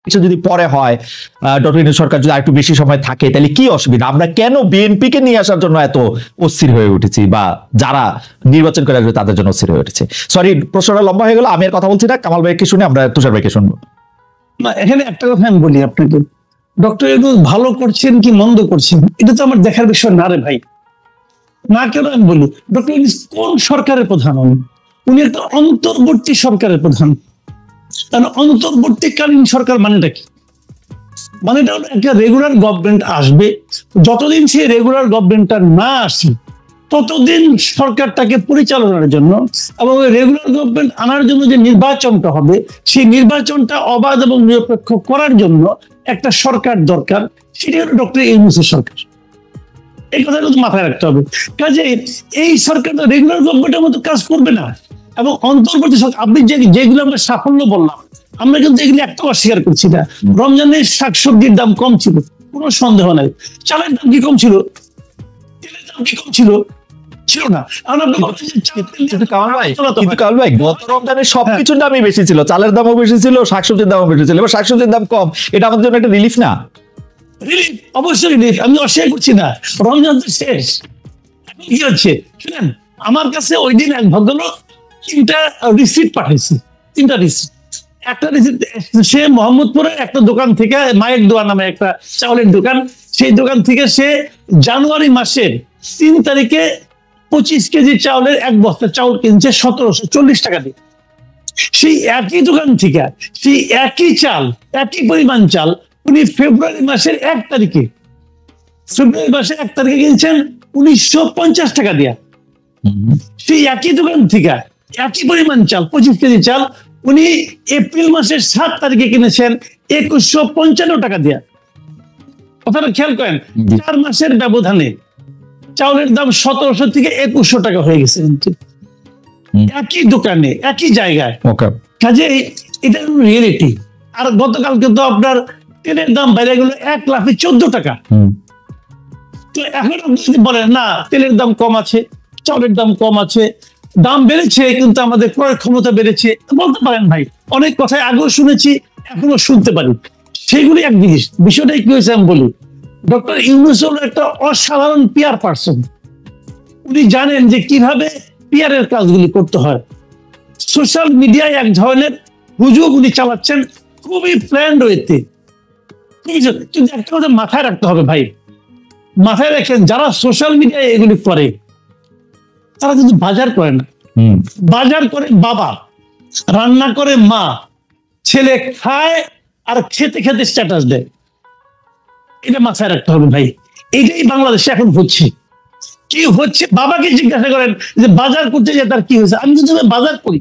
কিছু যদি পরে হয়, ডক্টর ইউনূস সরকার যদি একটু বেশি সময় থাকে, তাহলে কি অসুবিধা? আমরা কেন বিএনপিকে নিয়ে আসার জন্য এত অস্থির হয়ে উঠেছি, বা যারা নির্বাচন করে আসবে তাদের জন্য অস্থির হয়ে উঠেছে? সরি, প্রশ্নটা লম্বা হয়ে গেল, আমি আর কথা বলছি না, কামাল ভাইকে শুনে আমরা তুষার ভাইকে শুনবো। না, এখানে একটা কথা আমি বলি আপনাকে, ডক্টর ইউনূস ভালো করছেন কি মন্দ করছেন এটা তো আমার দেখার বিষয় না রে ভাই। না, কেন আমি বলি, ডক্টর ইউনূস কোন সরকারের প্রধান? উনি একটা অন্তর্বর্তী সরকারের প্রধান। কারণ অন্তর্বর্তীকালীন সরকার মানেটা কি? মানেটা হলো একটা রেগুলার গভর্নমেন্ট আসবে, যতদিন সে রেগুলার গভর্নমেন্টটা না আসে ততদিন সরকারটাকে পরিচালনার জন্য এবং রেগুলার গভর্নমেন্ট আনার জন্য যে নির্বাচনটা হবে, সেই নির্বাচনটা অবাধ এবং নিরপেক্ষ করার জন্য একটা সরকার দরকার। সেটা হলো ডক্টর ইউনূসের সরকার। এই কথা কিন্তু মাথায় রাখতে হবে। কাজে এই সরকারটা রেগুলার গভর্নমেন্টের মতো কাজ করবে না, এবং অন্তর্বর্তী সরকার, আপনি যেগুলো আমরা সাফল্য বললাম, আমরা কিন্তু এগুলি একটাও অস্বীকার করছি না। রমজানের শাকসবজির দাম কম ছিল, কোনো সন্দেহ নাই। চালের দাম কি কম ছিল? তেলের দাম কি কম ছিল? ছিল না। কিন্তু কামাল ভাই, গত রমজানে সবকিছুর দামই বেশি ছিল, চালের দামও বেশি ছিল, শাকসবজির দামও বেশি ছিল, এবার শাকসবজির দাম কম, এটা আমাদের জন্য একটা রিলিফ না? রিলিফ, অবশ্যই রিলিফ, আমি অস্বীকার করছি না। রমজান তো শেষ, কি হচ্ছে শুনেন, আমার কাছে ওই দিন এক ভদ্রলোক 3টা রিসিপ্ট পাঠাইছে, 3টা রিসিপ্ট। একটা রিসিপ্ট সে মোহাম্মদপুরের একটা দোকান থেকে, মায়ের দোয়া নামে একটা চাউলের দোকান, সেই দোকান থেকে সে জানুয়ারি মাসের 3 তারিখে 25 কেজি চাউলের 1 বস্তা চাউল কিনছে 1740 টাকা দিয়ে। সেই একই দোকান থেকে সেই একই চাল, একই পরিমাণ চাল উনি ফেব্রুয়ারি মাসের 1 তারিখে কিনছেন 1950 টাকা দিয়া। সেই একই দোকান থেকে একই পরিমাণ চাল, 25 কেজি চাল, উনি এপ্রিল মাসের 7 তারিখে কিনেছেন 2155 টাকা দিয়া। কথাটা খেয়াল করেন, 4 মাসের ব্যবধানে চাউলের দাম 1700 থেকে 2100 টাকা হয়ে গেছে, একই দোকানে একই জায়গায়। কাজে এটা রিয়েলিটি। আর গতকালকে তো আপনার তেলের দাম বেড়ে গেল 1,14 টাকা। তো এখন আপনি যদি বলেন না তেলের দাম কম আছে, চাউলের দাম কম আছে, দাম বেড়েছে কিন্তু আমাদের ক্রয় ক্ষমতা বেড়েছে, বলতে পারেন ভাই, অনেক কথাই আগেও শুনেছি, এখনো শুনতে পারি। সেগুলি এক জিনিস। বিষয়টা কি হয়েছে আমি বলি, ডক্টর ইউনূস হলো একটা অসাধারণ পিআর পার্সন। উনি জানেন যে কিভাবে পিআরের কাজগুলি করতে হয়। সোশ্যাল মিডিয়ায় এক ধরনের হুজুগ উনি চালাচ্ছেন খুবই প্ল্যান্ড ওয়েতে। কিন্তু একটা কথা মাথায় রাখতে হবে ভাই, মাথায় রাখেন, যারা সোশ্যাল মিডিয়ায় এগুলি করে তারা কিন্তু বাজার করে না। বাজার করে বাবা, রান্না করে মা, ছেলে খায় আর খেতে খেতে স্ট্যাটাস দেয়। এটা মাথায় রাখতে হবে ভাই। এটাই বাংলাদেশে এখন হচ্ছে। কি হচ্ছে, বাবাকে জিজ্ঞাসা করেন যে বাজার করতে যে তার কি হয়েছে। আমি কিন্তু বাজার করি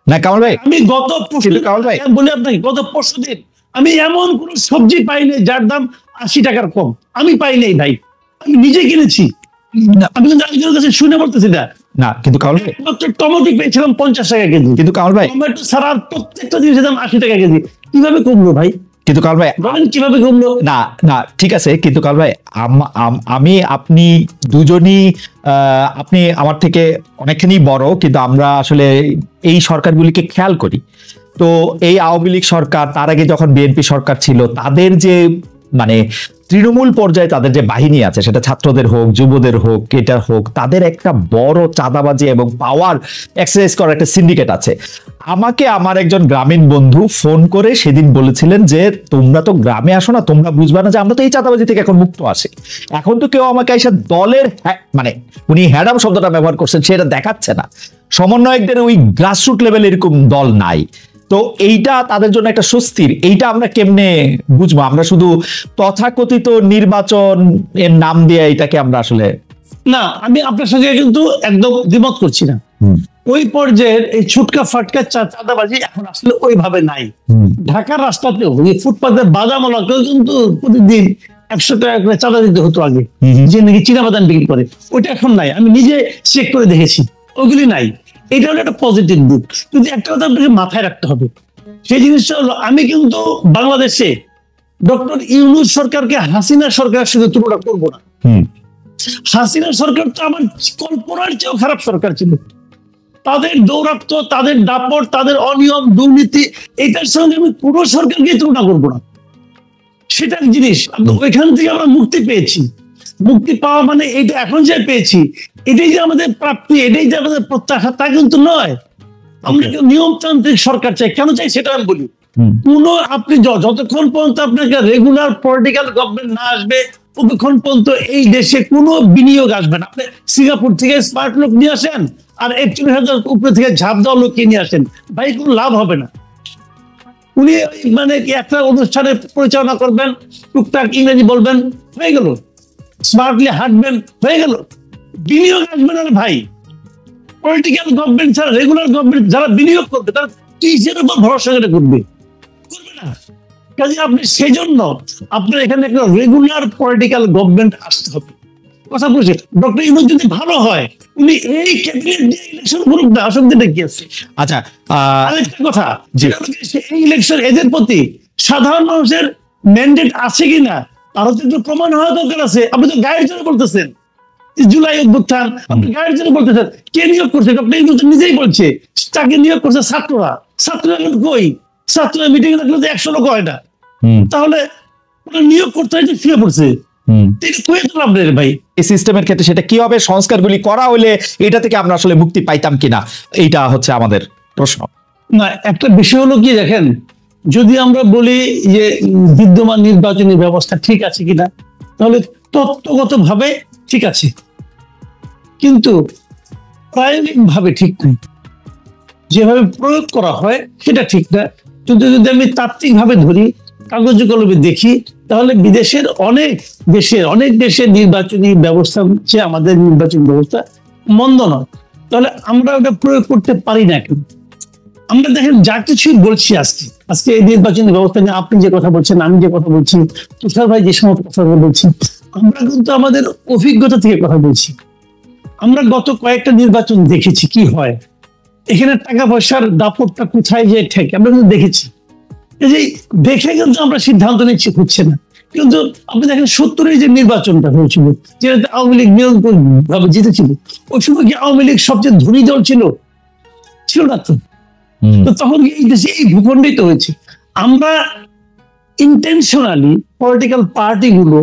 না কামাল ভাই, আমি গত বলি আপনাকে, গত পরশুদিন আমি এমন কোন সবজি পাইনি যার দাম 80 টাকার কম, আমি পাইনি ভাই, আমি নিজে কিনেছি। আমি কিন্তু একজনের কাছে শুনে বলতেছি না। না কিন্তু কামাল ভাই, টমেটো পেয়েছিলাম 50 টাকা কেজি, কিন্তু কামাল ভাই, টমেটো ছাড়া প্রত্যেকটা জিনিসের দাম 80 টাকা কেজি। কিভাবে কমলো ভাই? কিন্তু কামাল ভাই বলেন কিভাবে কমলো? না না ঠিক আছে, কিন্তু কামাল ভাই, আমি আপনি দুজনই, আপনি আমার থেকে অনেকখানি বড়, কিন্তু আমরা আসলে এই সরকারগুলিকে খেয়াল করি। তো এই আওয়ামী লীগ সরকার, তার আগে যখন বিএনপি সরকার ছিল, তাদের যে মানে তৃণমূল পর্যায়ে তাদের যে বাহিনী আছে, সেটা ছাত্রদের হোক, যুবদের হোক, এটার হোক, তাদের একটা বড় চাঁদাবাজি এবং পাওয়ার এক্সারসাইজ করার একটা সিন্ডিকেট আছে। আমাকে আমার একজন গ্রামীণ বন্ধু ফোন করে সেদিন বলেছিলেন যে তোমরা তো গ্রামে আসো না, তোমরা বুঝবা না যে আমরা তো এই চাঁদাবাজি থেকে এখন মুক্ত আছি। এখন তো কেউ আমাকে এসে দলের, মানে উনি হ্যাডাম শব্দটা ব্যবহার করছেন, সেটা দেখাচ্ছে না। সমন্বয়কদের ওই গ্রাসরুট লেভেল এরকম দল নাই। তো এইটা তাদের জন্য একটা স্বস্তির। এইটা আমরা কেমনে বুঝবো? আমরা শুধু তথাকথিত নির্বাচন এর নাম দিয়ে এটাকে আমরা আসলে, না, আমি আপনার সঙ্গে কিন্তু একদম দ্বিমত করছি না। ওই পর্যায়ের এই ছুটকা ফাটকা চাঁদাবাজি এখন আসলে ওইভাবে নাই। ঢাকার রাস্তাতেও ফুটপাতের বাদামওয়ালাকেও কিন্তু প্রতিদিন 100 টাকা করে চাঁদা দিতে হতো আগে, যে নাকি চীনাবাদাম বিক্রি করে। ওইটা এখন নাই, আমি নিজে চেক করে দেখেছি, ওগুলি নাই। এটা হলো একটা পজিটিভ দিক। কিন্তু একটা কথা আপনাকে মাথায় রাখতে হবে, সেই জিনিসটা হলো, আমি কিন্তু বাংলাদেশে ডক্টর ইউনূস সরকারকে হাসিনা সরকারের সঙ্গে তুলনা করবো না। হাসিনা সরকার তো আমার কল্পনার চেয়েও খারাপ সরকার ছিল। তাদের দৌরাত্ম্য, তাদের দাপট, তাদের অনিয়ম, দুর্নীতি, এটার সঙ্গে আমি পুরো সরকারকে তুলনা করবো না। সেটার জিনিস ওইখান থেকে আমরা মুক্তি পেয়েছি। মুক্তি পাওয়া মানে এটা এখন যে পেয়েছি, এটাই যে আমাদের প্রাপ্তি, এটাই যে আমাদের প্রত্যাশা, তা কিন্তু নয়। আমরা নিয়মতান্ত্রিক সরকার চাই। কেন চাই সেটা আমি বলি। আপনি যতক্ষণ পর্যন্ত আপনাকে রেগুলার পলিটিক্যাল গভর্নমেন্ট না আসবে, ততক্ষণ পর্যন্ত এই দেশে কোনো বিনিয়োগ আসবে না। আপনি সিঙ্গাপুর থেকে স্মার্ট লোক নিয়ে আসেন আর 41,000 উপরে থেকে ঝাঁপ দেওয়া লোক নিয়ে আসেন, ভাই কোনো লাভ হবে না। উনি মানে একটা অনুষ্ঠানে পরিচালনা করবেন, টুকটাক ইংরেজি বলবেন, হয়ে গেল। স্মার্টলি হাঁটবেন, হয়ে গেল। বিনিয়োগ আসবে না ভাই। পলিটিক্যাল গভর্নমেন্ট ছাড়া রেগুলার গভর্নমেন্ট যারা বিনিয়োগ করবে তারা কিসের উপর ভরসা করে করবে না। কাজে আপনি সেই জন্য আপনার এখানে একটা রেগুলার পলিটিক্যাল গভর্নমেন্ট আসতে হবে। কথা বলছে ডক্টর ইউনূস যদি ভালো হয়, উনি এই ক্যাবিনেট দিয়ে ইলেকশন করুক না, অসুবিধাটা কি আছে? আচ্ছা, আরেকটা কথা, এই ইলেকশন এদের প্রতি সাধারণ মানুষের ম্যান্ডেট আছে কিনা তারও তো প্রমাণ হওয়া দরকার আছে। আপনি তো গায়ের জন্য বলতেছেন জুলাই অভ্যুত্থান, আপনি গায়ের জন্য বলতেছেন। কে নিয়োগ করছে? ডক্টর ইউনূস নিজেই বলছে তাকে নিয়োগ করছে ছাত্ররা। ছাত্ররা কই? ছাত্ররা মিটিং রাখলে তো 100 লোক হয় না। তাহলে নিয়োগ করতে হয়, শুয়ে পড়ছে। ভাই এই সিস্টেমের ক্ষেত্রে সেটা কি হবে? সংস্কারগুলি করা হলে এটা থেকে আমরা আসলে মুক্তি পাইতাম কিনা, এইটা হচ্ছে আমাদের প্রশ্ন। না, একটা বিষয় হলো কি দেখেন, যদি আমরা বলি যে বিদ্যমান নির্বাচনী ব্যবস্থা ঠিক আছে কিনা, তাহলে তত্ত্বগত ভাবে ঠিক আছে, কিন্তু প্রায়োগিক ভাবে ঠিক নেই। যেভাবে প্রয়োগ করা হয় সেটা ঠিক না। কিন্তু যদি আমি তাত্ত্বিক ভাবে ধরি, কাগজ কলমে দেখি, তাহলে বিদেশের অনেক দেশের নির্বাচনী ব্যবস্থা হচ্ছে আমাদের নির্বাচনী ব্যবস্থা মন্দ নয়। তাহলে আমরা ওটা প্রয়োগ করতে পারি না কেন? আমরা দেখেন যা কিছুই বলছি আজকে এই নির্বাচনী ব্যবস্থা নিয়ে আপনি যে কথা বলছেন, আমি যে কথা বলছি, তুষার ভাই যে সমস্ত কথা বলছি, আমরা কিন্তু আমাদের অভিজ্ঞতা থেকে কথা বলছি। আমরা গত কয়েকটা নির্বাচন দেখেছি কি হয়, এখানে টাকা পয়সার দাপটটা কোথায় যে ঠেকে আমরা কিন্তু দেখেছি। এই দেখে কিন্তু আমরা সিদ্ধান্ত নিচ্ছি, হচ্ছে না। কিন্তু আপনি দেখেন 70-এর যে নির্বাচনটা হয়েছিল, যেটাতে আওয়ামী লীগ নিয়ন্ত্রণ ভাবে জিতেছিল, ওই সময় কি আওয়ামী লীগ সবচেয়ে ধনী দল ছিল না? তো তখন এই দেশে এই ভূখণ্ডই তো হয়েছে। আমরা ইন্টেনশনালি পলিটিক্যাল পার্টিগুলো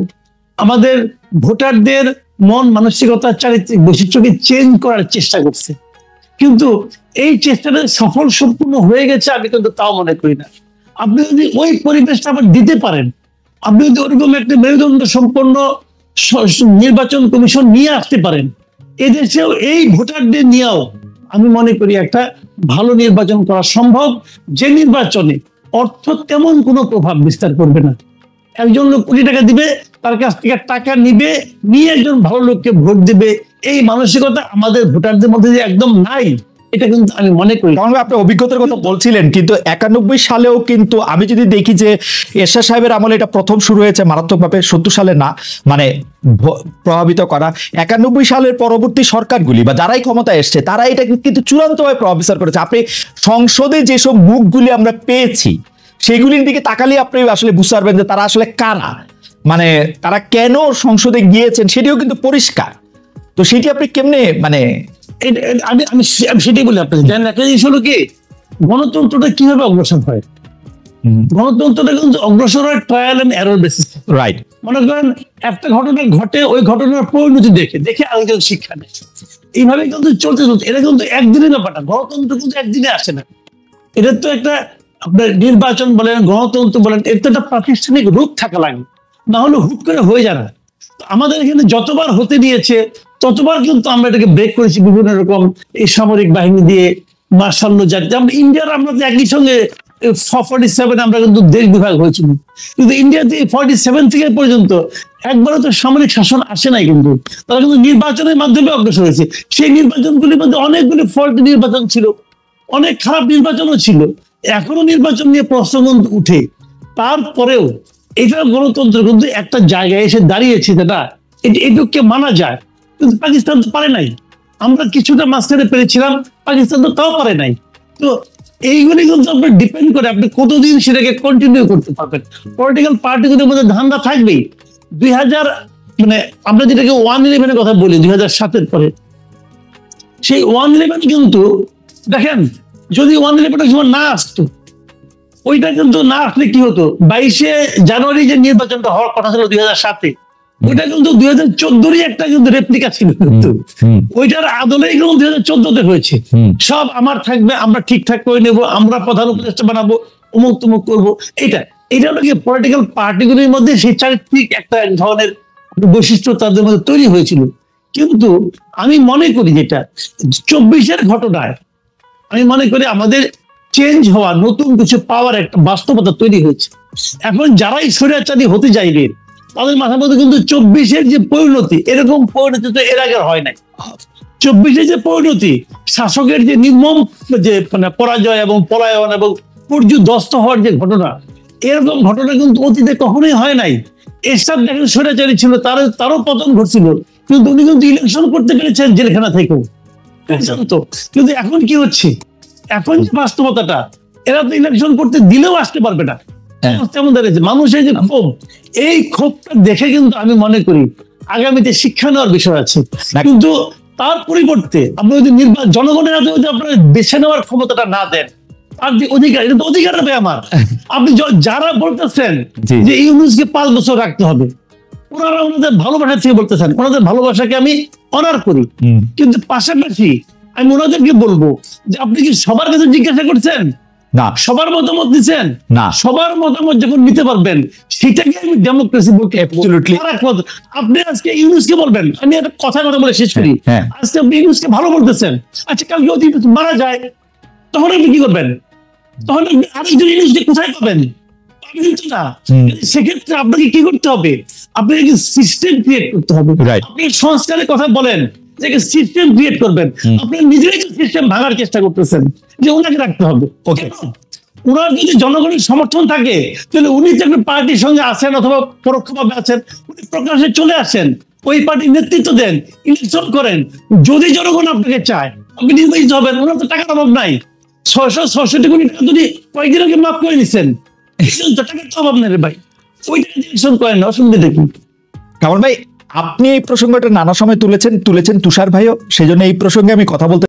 আমাদের ভোটারদের মন মানসিকতা, চারিত্রিক বৈশিষ্ট্যকে চেঞ্জ করার চেষ্টা করছে, কিন্তু এই চেষ্টাটা সফল সম্পূর্ণ হয়ে গেছে আমি কিন্তু তাও মনে করি না। আপনি যদি ওই পরিবেশটা আবার দিতে পারেন, আপনি যদি ওরকম একটা মেরুদণ্ড সম্পন্ন নির্বাচন কমিশন নিয়ে আসতে পারেন, এদেশেও এই ভোটারদের নিয়েও আমি মনে করি একটা ভালো নির্বাচন করা সম্ভব, যে নির্বাচনে অর্থ তেমন কোনো প্রভাব বিস্তার করবে না। একজন লোক কোটি টাকা দিবে, তার কাছ থেকে টাকা নিয়ে একজন ভালো লোককে ভোট দিবে, এই মানসিকতা আমাদের ভোটারদের মধ্যে যে একদম নাই, এটা কিন্তু আমি মনে করি। কারণ আপনি অভিজ্ঞতার কথা বলছিলেন, কিন্তু 91 সালেও কিন্তু আমি যদি দেখি যে এরশাদ সাহেবের আমলে এটা প্রথম শুরু হয়েছে মারাত্মকভাবে, 70 সালে না, মানে প্রভাবিত করা। 91 সালের পরবর্তী সরকারগুলি বা যারাই ক্ষমতায় এসছে তারা এটা কিন্তু চূড়ান্তভাবে প্রভাবিত করেছে। আপনি সংসদে যেসব মুখগুলি আমরা পেয়েছি সেগুলির দিকে তাকালে আপনি আসলে বুঝতে পারবেন যে তারা আসলে কারা, মানে তারা কেন সংসদে গিয়েছেন সেটিও কিন্তু পরিষ্কার। তো সেটি আপনি কেমনে মানে আমি সেটাই বলি আপনাকে। একটা জিনিস হলো কি, গণতন্ত্রটা কিভাবে অগ্রসর হয়? গণতন্ত্রটা কিন্তু অগ্রসর হয় trial and error basis. Right. মনে করেন একটা ঘটনা ঘটে, ওই ঘটনার পরিণতি দেখে আরেকজন শিক্ষা নেয়, এইভাবে কিন্তু চলতে। এটা কিন্তু একদিনের ব্যাপারটা, গণতন্ত্র কিন্তু একদিনে আসে না। এটা তো একটা আপনার নির্বাচন বলেন, গণতন্ত্র বলেন, এর তো একটা প্রাতিষ্ঠানিক রূপ থাকা লাগে, না হলে হুট করে হয়ে যায় না। আমাদের এখানে যতবার হতে দিয়েছে ততবার কিন্তু আমরা এটাকে ব্রেক করেছি বিভিন্ন রকম এই সামরিক বাহিনী দিয়ে, মার্শাল ল জাতি। আমরা ইন্ডিয়ার আমরা তো একই সঙ্গে 47 আমরা কিন্তু দেশ বিভাগ হয়েছিল, কিন্তু ইন্ডিয়াতে 47 থেকে পর্যন্ত একবারও তো সামরিক শাসন আসে নাই। কিন্তু তারা কিন্তু নির্বাচনের মাধ্যমে অগ্রসর হয়েছে। সেই নির্বাচনগুলির মধ্যে অনেকগুলি ফল্টি নির্বাচন ছিল, অনেক খারাপ নির্বাচনও ছিল, এখনো নির্বাচন নিয়ে প্রশ্ন উঠে। তারপরেও এটা গণতন্ত্র কিন্তু একটা জায়গায় এসে দাঁড়িয়েছে, যেটা এটুকু মানা যায়। কিন্তু পাকিস্তান তো পারে নাই, আমরা কিছুটা মাঝখানে পেরেছিলাম, পাকিস্তান তো তাও পারে নাই। তো এইগুলি কিন্তু আপনার ডিপেন্ড করে আপনি কতদিন সেটাকে কন্টিনিউ করতে পারবেন। পলিটিক্যাল পার্টিগুলোর মধ্যে ধান্দা থাকবেই। 2000 মানে আমরা যেটাকে 111-এর কথা বলি, 2007-এর পরে সেই 111 কিন্তু দেখেন, যদি 111 সময় না আসতো, ওইটা কিন্তু না আসলে কি হতো, 22শে জানুয়ারি যে নির্বাচনটা হওয়ার কথা ছিল 2007-এ, ওইটা কিন্তু 2014-রই একটা কিন্তু রেপ্লিকা ছিল, কিন্তু ওইটার আদলেই কিন্তু 2014-তে হয়েছে। সব আমার থাকবে, আমরা ঠিকঠাক করে নেব, আমরা প্রধান উপদেষ্টা বানাবো, অমুক তমুক করবো। এটা হলো কি পলিটিক্যাল পার্টিগুলির মধ্যে সেই চারিত্রিক একটা এক ধরনের বৈশিষ্ট্য তাদের মধ্যে তৈরি হয়েছিল। কিন্তু আমি মনে করি যেটা 24-এর ঘটনায়, আমি মনে করি আমাদের চেঞ্জ হওয়া, নতুন কিছু পাওয়ার একটা বাস্তবতা তৈরি হয়েছে। এখন যারাই স্বৈরাচারী হতে চাইবে, তাদের মাথার মধ্যে কিন্তু 24-এর যে পরিণতি, এরকম পরিণতি তো এর আগে হয় নাই। 24-এর যে পরিণতি, শাসকের যে নির্মম যে মানে পরাজয় এবং পলায়ন এবং পর্যুদস্ত হওয়ার যে ঘটনা, এরকম ঘটনা কিন্তু অতীতে কখনোই হয় নাই। এরশাদ দেখেন স্বৈরাচারী ছিল, তারও পতন ঘটছিল, কিন্তু উনি কিন্তু ইলেকশন করতে পেরেছেন জেলখানা থেকেও। তো কিন্তু এখন কি হচ্ছে, এখন যে বাস্তবতাটা, এরা তো ইলেকশন করতে দিলেও আসতে পারবে না, তেমন দাঁড়িয়েছে। মানুষের যে ক্ষোভ, এই ক্ষোভটা দেখে কিন্তু আমি মনে করি আগামীতে শিক্ষা নেওয়ার বিষয় আছে। কিন্তু তার পরিবর্তে আপনি যদি জনগণের হাতে যদি আপনার বেছে নেওয়ার ক্ষমতাটা না দেন, তার যে অধিকার, এটা তো অধিকার হবে আমার। আপনি যারা বলতেছেন যে ইউনূসকে 5 বছর রাখতে হবে, ওনারা ওনাদের ভালোবাসা থেকে বলতেছেন, ওনাদের ভালোবাসাকে আমি অনার করি, কিন্তু পাশাপাশি আমি ওনাদেরকে বলবো যে আপনি কি সবার কাছে জিজ্ঞাসা করছেন? না। সবার মতামত দিচ্ছেন? না। সবার মতামত যখন নিতে পারবেন, সেটাকে আমি ডেমোক্রেসি বলতে। আপনি আজকে ইউনূসকে বলবেন, আমি একটা কথা বলে শেষ করি, আজকে আপনি ইউনূসকে ভালো বলতেছেন, আচ্ছা কালকে যদি মারা যায়, তখন আপনি কি করবেন? তখন আরেকজন ইউনূসকে কোথায় পাবেন? না। সেক্ষেত্রে আপনাকে কি করতে হবে? আপনাকে সিস্টেম ক্রিয়েট করতে হবে। আপনি সংস্কারের কথা বলেন, যে সিস্টেম ক্রিয়েট করবেন, আপনি নিজেরাই সিস্টেম ভাঙার চেষ্টা করতেছেন, যে ওনাকে রাখতে হবে। ওনার যদি জনগণের সমর্থন থাকে, তাহলে উনি যে একটা পার্টির সঙ্গে আছেন অথবা পরোক্ষভাবে আছেন, উনি প্রকাশ্যে চলে আসেন, ওই পার্টির নেতৃত্ব দেন, ইলেকশন করেন। যদি জনগণ আপনাকে চায়, আপনি নির্বাচিত হবেন। ওনার তো টাকার অভাব নাই, 666 কোটি টাকা যদি কয়েকদিন আগে মাফ করে নিচ্ছেন, টাকার তো অভাব নেই রে ভাই, ওইটা ইলেকশন করেন, অসুবিধা কি? কামাল ভাই, আপনি এই প্রসঙ্গটা নানা সময় তুলেছেন তুষার ভাইও, সেই জন্য এই প্রসঙ্গে আমি কথা বলতে